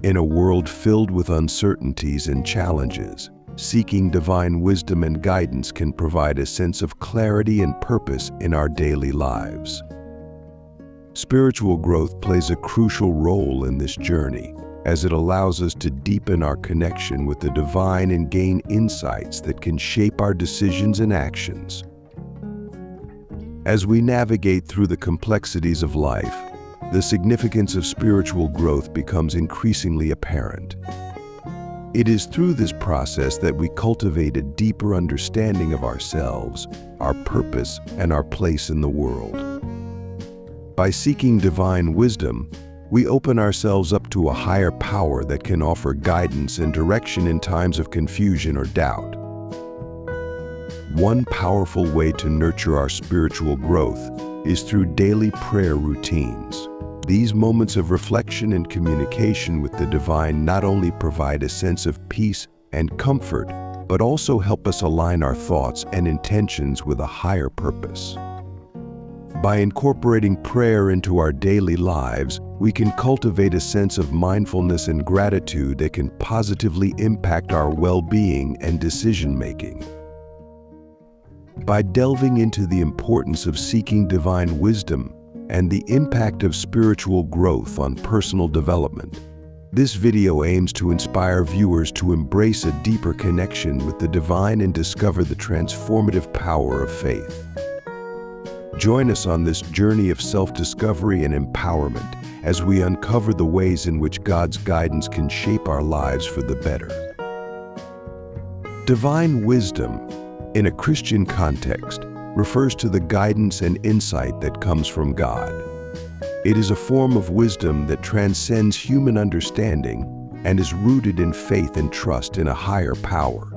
In a world filled with uncertainties and challenges, seeking divine wisdom and guidance can provide a sense of clarity and purpose in our daily lives. Spiritual growth plays a crucial role in this journey, as it allows us to deepen our connection with the divine and gain insights that can shape our decisions and actions. As we navigate through the complexities of life, the significance of spiritual growth becomes increasingly apparent. It is through this process that we cultivate a deeper understanding of ourselves, our purpose, and our place in the world. By seeking divine wisdom, we open ourselves up to a higher power that can offer guidance and direction in times of confusion or doubt. One powerful way to nurture our spiritual growth is through daily prayer routines. These moments of reflection and communication with the divine not only provide a sense of peace and comfort, but also help us align our thoughts and intentions with a higher purpose. By incorporating prayer into our daily lives, we can cultivate a sense of mindfulness and gratitude that can positively impact our well-being and decision-making. By delving into the importance of seeking divine wisdom and the impact of spiritual growth on personal development, this video aims to inspire viewers to embrace a deeper connection with the divine and discover the transformative power of faith. Join us on this journey of self-discovery and empowerment as we uncover the ways in which God's guidance can shape our lives for the better. Divine wisdom, in a Christian context, refers to the guidance and insight that comes from God. It is a form of wisdom that transcends human understanding and is rooted in faith and trust in a higher power.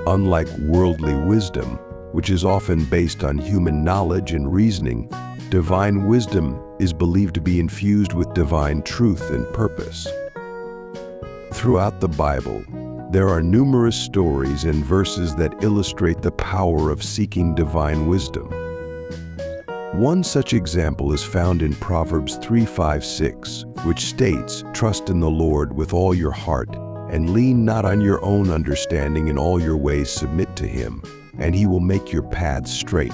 Unlike worldly wisdom, which is often based on human knowledge and reasoning, divine wisdom is believed to be infused with divine truth and purpose. Throughout the Bible, there are numerous stories and verses that illustrate the power of seeking divine wisdom. One such example is found in Proverbs 3:5-6, which states, "Trust in the Lord with all your heart, and lean not on your own understanding. In all your ways submit to Him, and He will make your paths straight."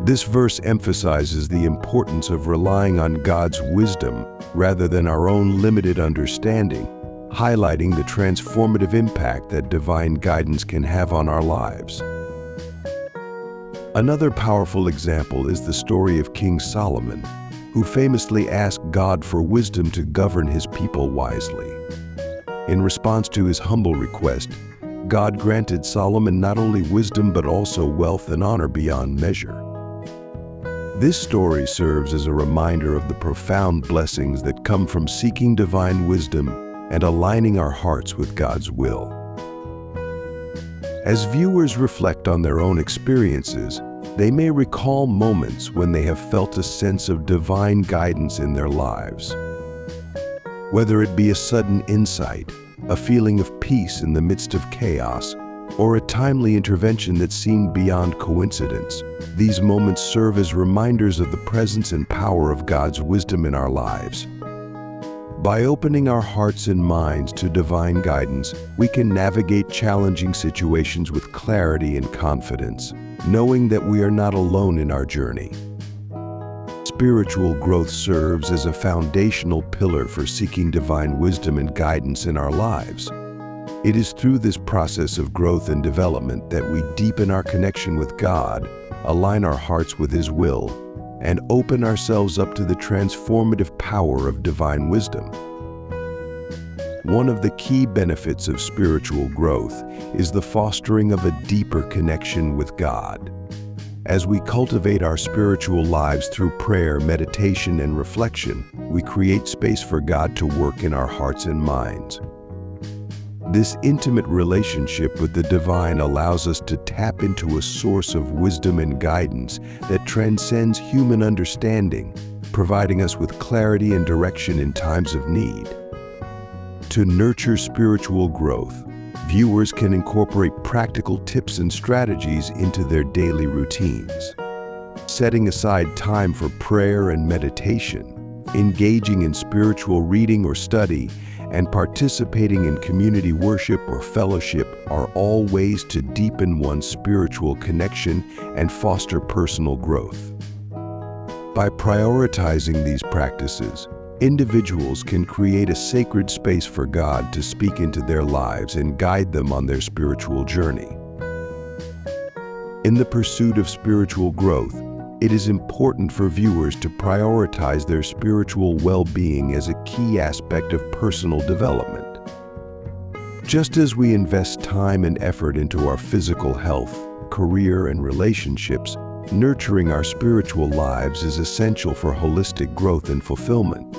This verse emphasizes the importance of relying on God's wisdom rather than our own limited understanding, highlighting the transformative impact that divine guidance can have on our lives. Another powerful example is the story of King Solomon, who famously asked God for wisdom to govern his people wisely. In response to his humble request, God granted Solomon not only wisdom but also wealth and honor beyond measure. This story serves as a reminder of the profound blessings that come from seeking divine wisdom and aligning our hearts with God's will. As viewers reflect on their own experiences, they may recall moments when they have felt a sense of divine guidance in their lives. Whether it be a sudden insight, a feeling of peace in the midst of chaos, or a timely intervention that seemed beyond coincidence, these moments serve as reminders of the presence and power of God's wisdom in our lives. By opening our hearts and minds to divine guidance, we can navigate challenging situations with clarity and confidence, knowing that we are not alone in our journey. Spiritual growth serves as a foundational pillar for seeking divine wisdom and guidance in our lives. It is through this process of growth and development that we deepen our connection with God, align our hearts with His will, and open ourselves up to the transformative power of divine wisdom. One of the key benefits of spiritual growth is the fostering of a deeper connection with God. As we cultivate our spiritual lives through prayer, meditation, and reflection, we create space for God to work in our hearts and minds. This intimate relationship with the divine allows us to tap into a source of wisdom and guidance that transcends human understanding, providing us with clarity and direction in times of need. To nurture spiritual growth, viewers can incorporate practical tips and strategies into their daily routines. Setting aside time for prayer and meditation, Engaging in spiritual reading or study, and participating in community worship or fellowship are all ways to deepen one's spiritual connection and foster personal growth. By prioritizing these practices, individuals can create a sacred space for God to speak into their lives and guide them on their spiritual journey. In the pursuit of spiritual growth, it is important for viewers to prioritize their spiritual well-being as a key aspect of personal development. Just as we invest time and effort into our physical health, career, and relationships, nurturing our spiritual lives is essential for holistic growth and fulfillment.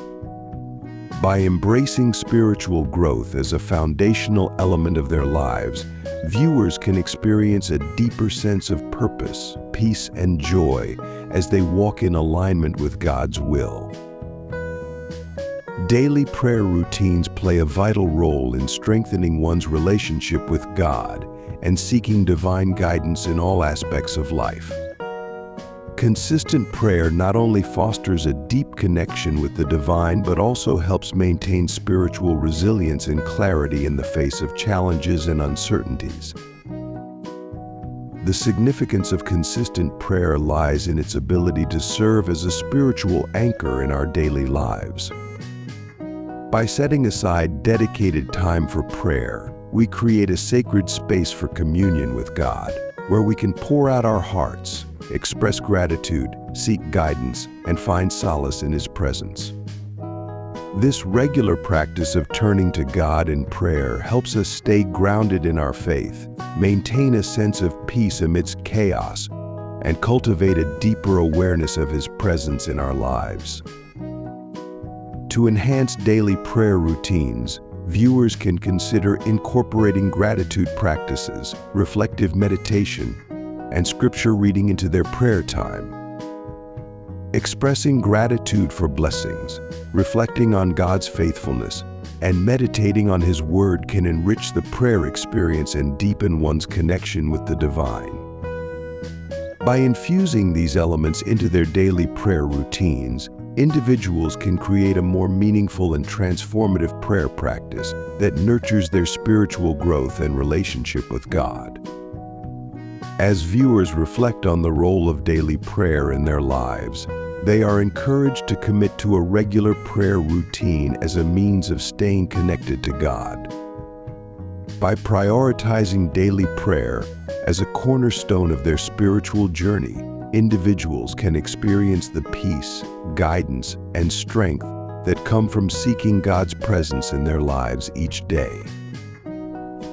By embracing spiritual growth as a foundational element of their lives, viewers can experience a deeper sense of purpose, peace, and joy as they walk in alignment with God's will. Daily prayer routines play a vital role in strengthening one's relationship with God and seeking divine guidance in all aspects of life. Consistent prayer not only fosters a deep connection with the divine, but also helps maintain spiritual resilience and clarity in the face of challenges and uncertainties. The significance of consistent prayer lies in its ability to serve as a spiritual anchor in our daily lives. By setting aside dedicated time for prayer, we create a sacred space for communion with God, where we can pour out our hearts, express gratitude, seek guidance, and find solace in His presence. This regular practice of turning to God in prayer helps us stay grounded in our faith, maintain a sense of peace amidst chaos, and cultivate a deeper awareness of His presence in our lives. To enhance daily prayer routines, viewers can consider incorporating gratitude practices, reflective meditation, and scripture reading into their prayer time. Expressing gratitude for blessings, reflecting on God's faithfulness, and meditating on His Word can enrich the prayer experience and deepen one's connection with the divine. By infusing these elements into their daily prayer routines, individuals can create a more meaningful and transformative prayer practice that nurtures their spiritual growth and relationship with God. As viewers reflect on the role of daily prayer in their lives, they are encouraged to commit to a regular prayer routine as a means of staying connected to God. By prioritizing daily prayer as a cornerstone of their spiritual journey, individuals can experience the peace, guidance, and strength that come from seeking God's presence in their lives each day.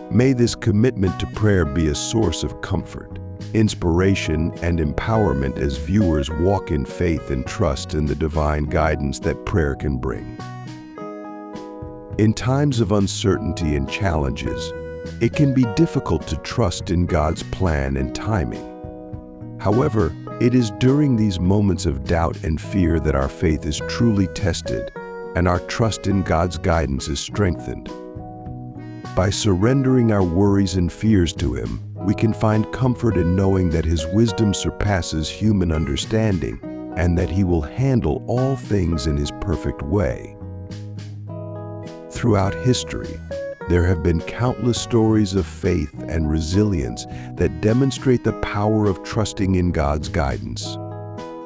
May this commitment to prayer be a source of comfort, inspiration, and empowerment as viewers walk in faith and trust in the divine guidance that prayer can bring. In times of uncertainty and challenges, it can be difficult to trust in God's plan and timing. However, it is during these moments of doubt and fear that our faith is truly tested and our trust in God's guidance is strengthened. By surrendering our worries and fears to Him, we can find comfort in knowing that His wisdom surpasses human understanding and that He will handle all things in His perfect way. Throughout history, there have been countless stories of faith and resilience that demonstrate the power of trusting in God's guidance.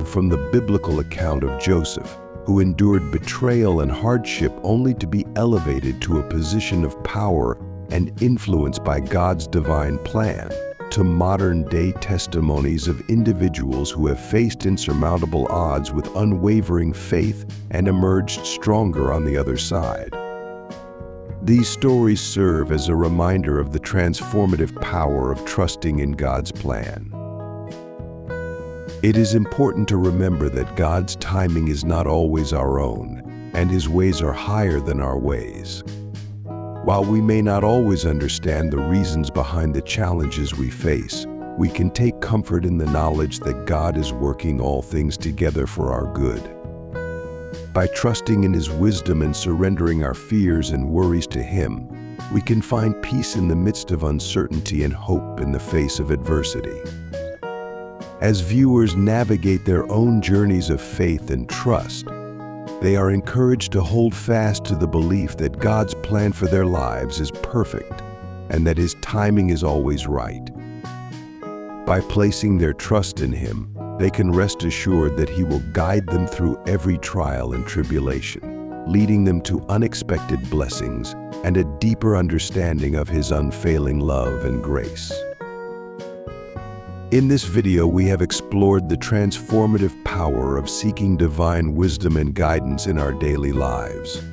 From the biblical account of Joseph, who endured betrayal and hardship only to be elevated to a position of power and influence by God's divine plan, to modern-day testimonies of individuals who have faced insurmountable odds with unwavering faith and emerged stronger on the other side. These stories serve as a reminder of the transformative power of trusting in God's plan. It is important to remember that God's timing is not always our own, and His ways are higher than our ways. While we may not always understand the reasons behind the challenges we face, we can take comfort in the knowledge that God is working all things together for our good. By trusting in His wisdom and surrendering our fears and worries to Him, we can find peace in the midst of uncertainty and hope in the face of adversity. As viewers navigate their own journeys of faith and trust, They are encouraged to hold fast to the belief that God's plan for their lives is perfect and that His timing is always right. By placing their trust in Him, they can rest assured that He will guide them through every trial and tribulation, leading them to unexpected blessings and a deeper understanding of His unfailing love and grace. In this video, we have explored the transformative power of seeking divine wisdom and guidance in our daily lives.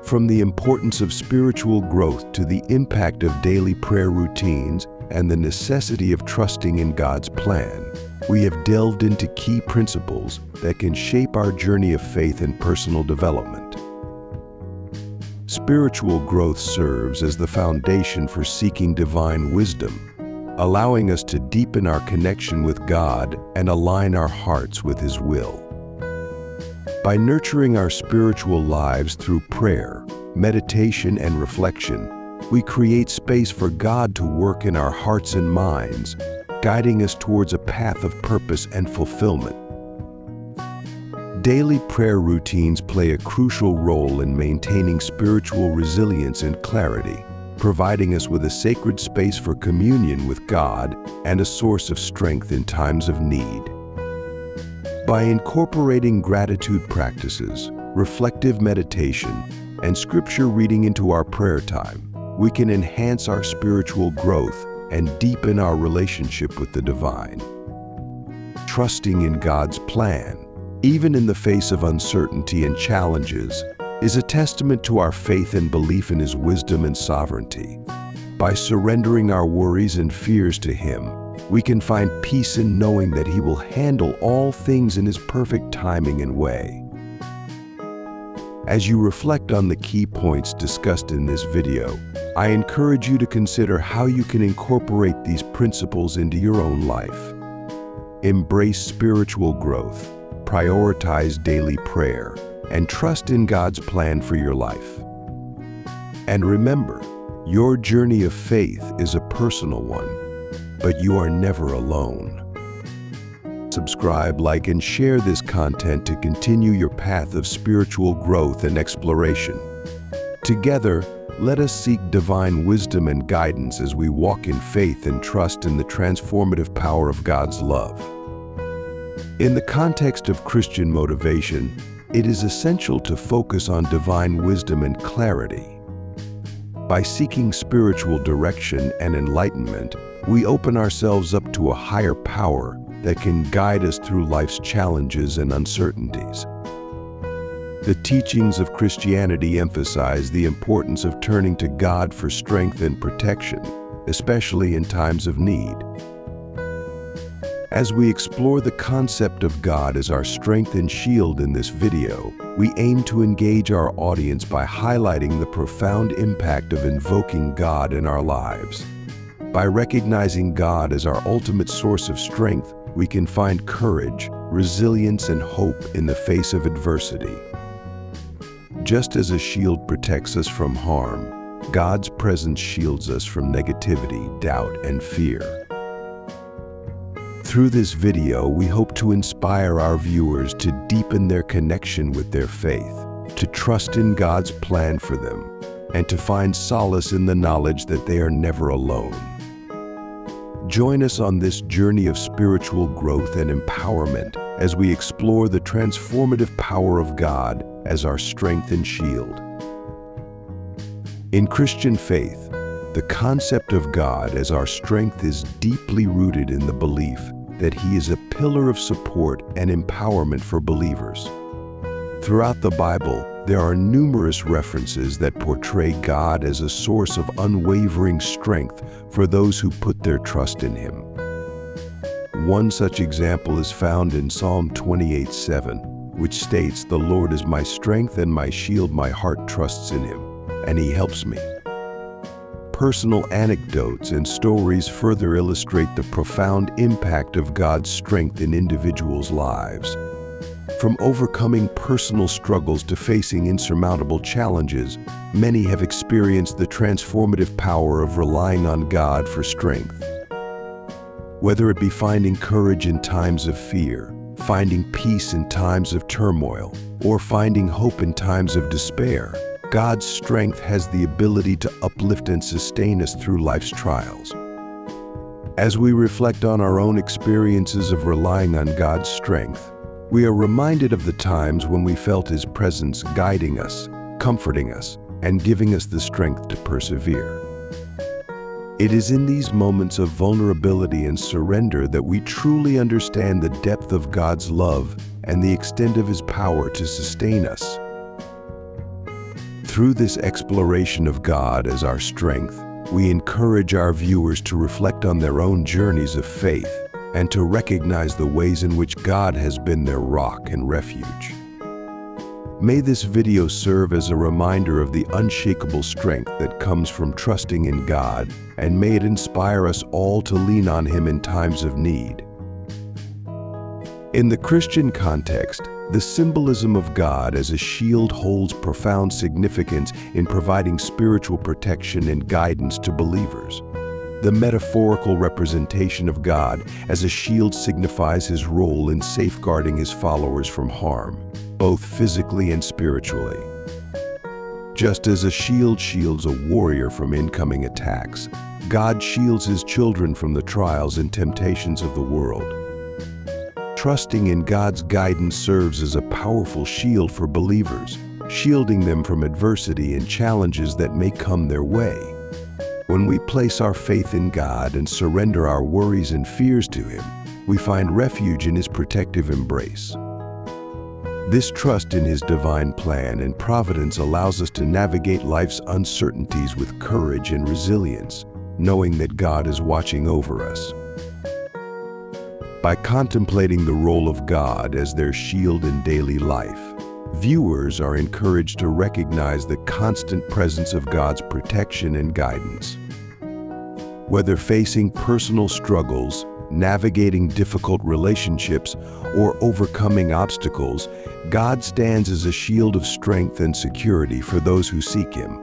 From the importance of spiritual growth to the impact of daily prayer routines and the necessity of trusting in God's plan, we have delved into key principles that can shape our journey of faith and personal development. Spiritual growth serves as the foundation for seeking divine wisdom, allowing us to deepen our connection with God and align our hearts with His will. By nurturing our spiritual lives through prayer, meditation, and reflection, we create space for God to work in our hearts and minds, guiding us towards a path of purpose and fulfillment. Daily prayer routines play a crucial role in maintaining spiritual resilience and clarity, providing us with a sacred space for communion with God and a source of strength in times of need. By incorporating gratitude practices, reflective meditation, and scripture reading into our prayer time, we can enhance our spiritual growth and deepen our relationship with the divine. Trusting in God's plan, even in the face of uncertainty and challenges, is a testament to our faith and belief in His wisdom and sovereignty. By surrendering our worries and fears to Him, we can find peace in knowing that He will handle all things in His perfect timing and way. As you reflect on the key points discussed in this video, I encourage you to consider how you can incorporate these principles into your own life. Embrace spiritual growth, prioritize daily prayer, and trust in God's plan for your life. And remember, your journey of faith is a personal one, but you are never alone. Subscribe, like, and share this content to continue your path of spiritual growth and exploration. Together, let us seek divine wisdom and guidance as we walk in faith and trust in the transformative power of God's love. In the context of Christian motivation, it is essential to focus on divine wisdom and clarity. By seeking spiritual direction and enlightenment, we open ourselves up to a higher power that can guide us through life's challenges and uncertainties. The teachings of Christianity emphasize the importance of turning to God for strength and protection, especially in times of need. As we explore the concept of God as our strength and shield in this video, we aim to engage our audience by highlighting the profound impact of invoking God in our lives. By recognizing God as our ultimate source of strength, we can find courage, resilience, and hope in the face of adversity. Just as a shield protects us from harm, God's presence shields us from negativity, doubt, and fear. Through this video, we hope to inspire our viewers to deepen their connection with their faith, to trust in God's plan for them, and to find solace in the knowledge that they are never alone. Join us on this journey of spiritual growth and empowerment as we explore the transformative power of God as our strength and shield. In Christian faith, the concept of God as our strength is deeply rooted in the belief that He is a pillar of support and empowerment for believers. Throughout the Bible, there are numerous references that portray God as a source of unwavering strength for those who put their trust in Him. One such example is found in Psalm 28:7, which states, "The Lord is my strength and my shield, my heart trusts in Him, and He helps me." Personal anecdotes and stories further illustrate the profound impact of God's strength in individuals' lives. From overcoming personal struggles to facing insurmountable challenges, many have experienced the transformative power of relying on God for strength. Whether it be finding courage in times of fear, finding peace in times of turmoil, or finding hope in times of despair, God's strength has the ability to uplift and sustain us through life's trials. As we reflect on our own experiences of relying on God's strength, we are reminded of the times when we felt His presence guiding us, comforting us, and giving us the strength to persevere. It is in these moments of vulnerability and surrender that we truly understand the depth of God's love and the extent of His power to sustain us. Through this exploration of God as our strength, we encourage our viewers to reflect on their own journeys of faith and to recognize the ways in which God has been their rock and refuge. May this video serve as a reminder of the unshakable strength that comes from trusting in God, and may it inspire us all to lean on Him in times of need. In the Christian context, the symbolism of God as a shield holds profound significance in providing spiritual protection and guidance to believers. The metaphorical representation of God as a shield signifies His role in safeguarding His followers from harm, both physically and spiritually. Just as a shield shields a warrior from incoming attacks, God shields His children from the trials and temptations of the world. Trusting in God's guidance serves as a powerful shield for believers, shielding them from adversity and challenges that may come their way. When we place our faith in God and surrender our worries and fears to Him, we find refuge in His protective embrace. This trust in His divine plan and providence allows us to navigate life's uncertainties with courage and resilience, knowing that God is watching over us. By contemplating the role of God as their shield in daily life, viewers are encouraged to recognize the constant presence of God's protection and guidance. Whether facing personal struggles, navigating difficult relationships, or overcoming obstacles, God stands as a shield of strength and security for those who seek Him.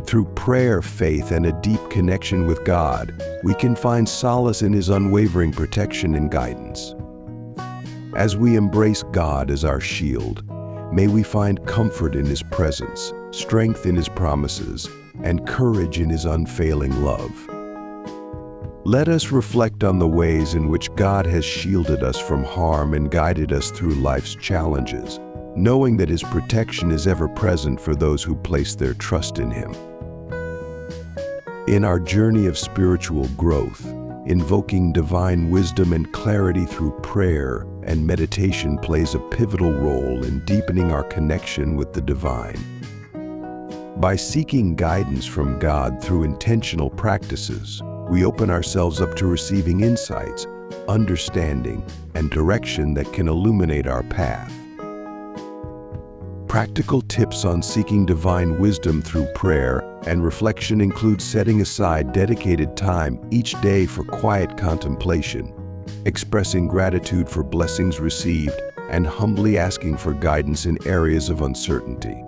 Through prayer, faith, and a deep connection with God, we can find solace in His unwavering protection and guidance. As we embrace God as our shield, may we find comfort in His presence, strength in His promises, and courage in His unfailing love. Let us reflect on the ways in which God has shielded us from harm and guided us through life's challenges, knowing that His protection is ever present for those who place their trust in Him. In our journey of spiritual growth, invoking divine wisdom and clarity through prayer and meditation plays a pivotal role in deepening our connection with the divine. By seeking guidance from God through intentional practices, we open ourselves up to receiving insights, understanding, and direction that can illuminate our path. Practical tips on seeking divine wisdom through prayer and reflection include setting aside dedicated time each day for quiet contemplation, expressing gratitude for blessings received, and humbly asking for guidance in areas of uncertainty.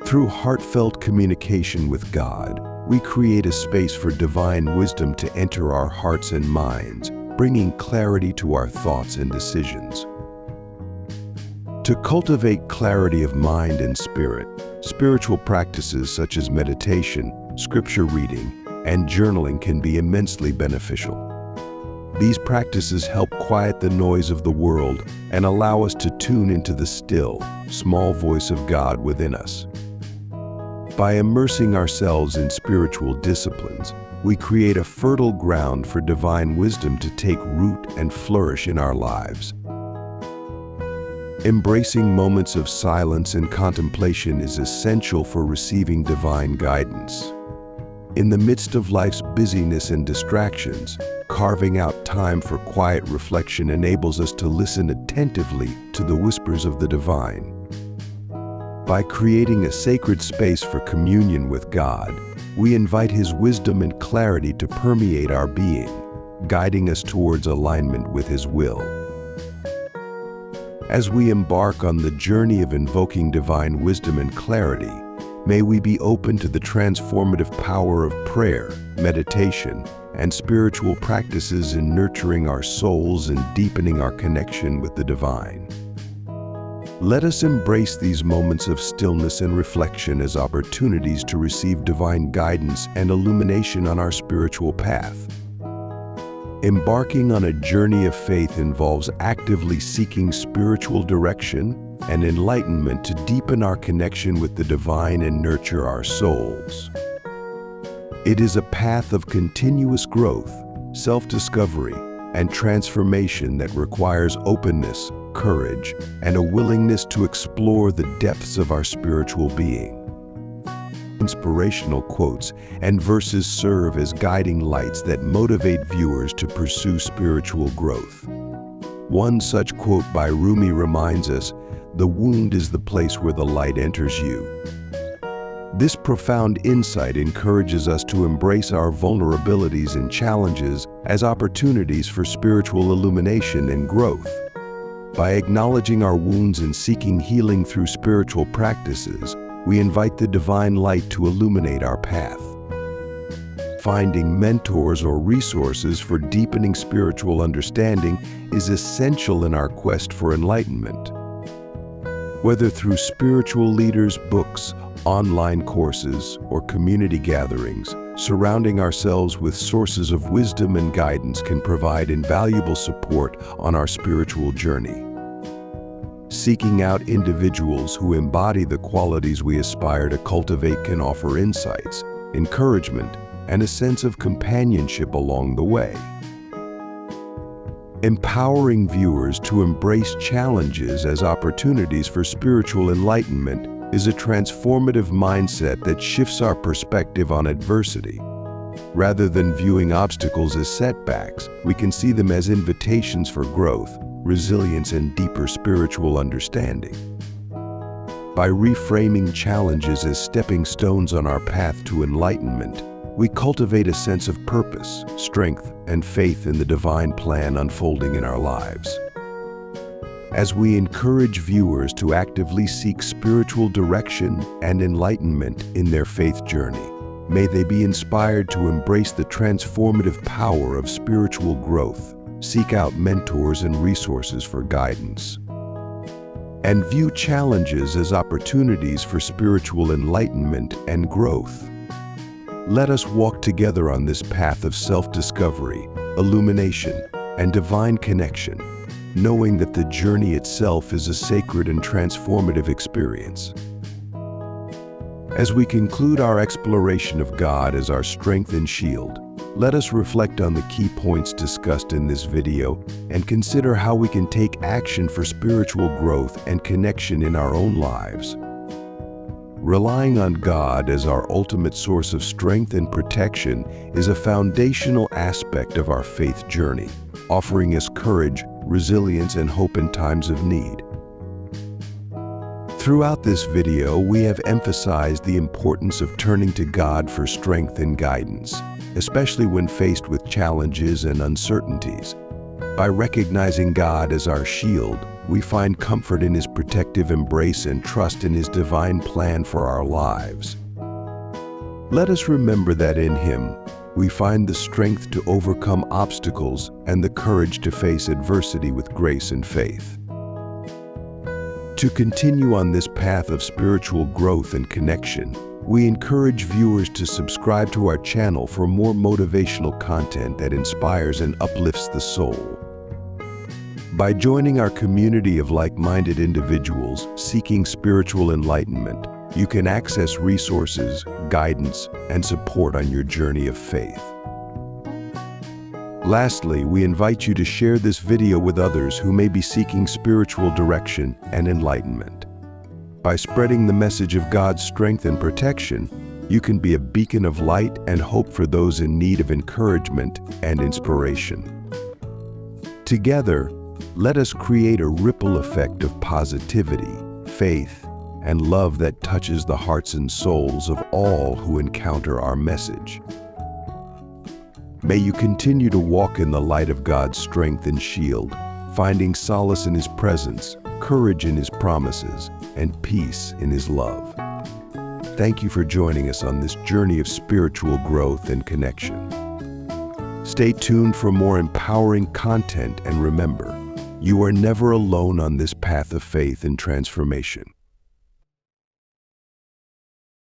Through heartfelt communication with God, we create a space for divine wisdom to enter our hearts and minds, bringing clarity to our thoughts and decisions. To cultivate clarity of mind and spirit, spiritual practices such as meditation, scripture reading, and journaling can be immensely beneficial. These practices help quiet the noise of the world and allow us to tune into the still, small voice of God within us. By immersing ourselves in spiritual disciplines, we create a fertile ground for divine wisdom to take root and flourish in our lives. Embracing moments of silence and contemplation is essential for receiving divine guidance. In the midst of life's busyness and distractions, carving out time for quiet reflection enables us to listen attentively to the whispers of the divine. By creating a sacred space for communion with God, we invite His wisdom and clarity to permeate our being, guiding us towards alignment with His will. As we embark on the journey of invoking divine wisdom and clarity, may we be open to the transformative power of prayer, meditation, and spiritual practices in nurturing our souls and deepening our connection with the divine. Let us embrace these moments of stillness and reflection as opportunities to receive divine guidance and illumination on our spiritual path. Embarking on a journey of faith involves actively seeking spiritual direction and enlightenment to deepen our connection with the divine and nurture our souls. It is a path of continuous growth, self-discovery, and transformation that requires openness, courage, and a willingness to explore the depths of our spiritual being. Inspirational quotes and verses serve as guiding lights that motivate viewers to pursue spiritual growth. One such quote by Rumi reminds us, "The wound is the place where the light enters you." This profound insight encourages us to embrace our vulnerabilities and challenges as opportunities for spiritual illumination and growth. By acknowledging our wounds and seeking healing through spiritual practices, we invite the divine light to illuminate our path. Finding mentors or resources for deepening spiritual understanding is essential in our quest for enlightenment. Whether through spiritual leaders, books, online courses, or community gatherings, surrounding ourselves with sources of wisdom and guidance can provide invaluable support on our spiritual journey. Seeking out individuals who embody the qualities we aspire to cultivate can offer insights, encouragement, and a sense of companionship along the way. Empowering viewers to embrace challenges as opportunities for spiritual enlightenment is a transformative mindset that shifts our perspective on adversity. Rather than viewing obstacles as setbacks, we can see them as invitations for growth, resilience, and deeper spiritual understanding. By reframing challenges as stepping stones on our path to enlightenment, we cultivate a sense of purpose, strength, and faith in the divine plan unfolding in our lives. As we encourage viewers to actively seek spiritual direction and enlightenment in their faith journey, may they be inspired to embrace the transformative power of spiritual growth, seek out mentors and resources for guidance, and view challenges as opportunities for spiritual enlightenment and growth. Let us walk together on this path of self-discovery, illumination, and divine connection, knowing that the journey itself is a sacred and transformative experience. As we conclude our exploration of God as our strength and shield, let us reflect on the key points discussed in this video and consider how we can take action for spiritual growth and connection in our own lives. Relying on God as our ultimate source of strength and protection is a foundational aspect of our faith journey, offering us courage, resilience, and hope in times of need. Throughout this video, we have emphasized the importance of turning to God for strength and guidance, especially when faced with challenges and uncertainties. By recognizing God as our shield, we find comfort in His protective embrace and trust in His divine plan for our lives. Let us remember that in Him, we find the strength to overcome obstacles and the courage to face adversity with grace and faith. To continue on this path of spiritual growth and connection, we encourage viewers to subscribe to our channel for more motivational content that inspires and uplifts the soul. By joining our community of like-minded individuals seeking spiritual enlightenment, you can access resources, guidance, and support on your journey of faith. Lastly, we invite you to share this video with others who may be seeking spiritual direction and enlightenment. By spreading the message of God's strength and protection, you can be a beacon of light and hope for those in need of encouragement and inspiration. Together, let us create a ripple effect of positivity, faith, and love that touches the hearts and souls of all who encounter our message. May you continue to walk in the light of God's strength and shield, finding solace in His presence, courage in His promises, and peace in His love. Thank you for joining us on this journey of spiritual growth and connection. Stay tuned for more empowering content, and remember, you are never alone on this path of faith and transformation.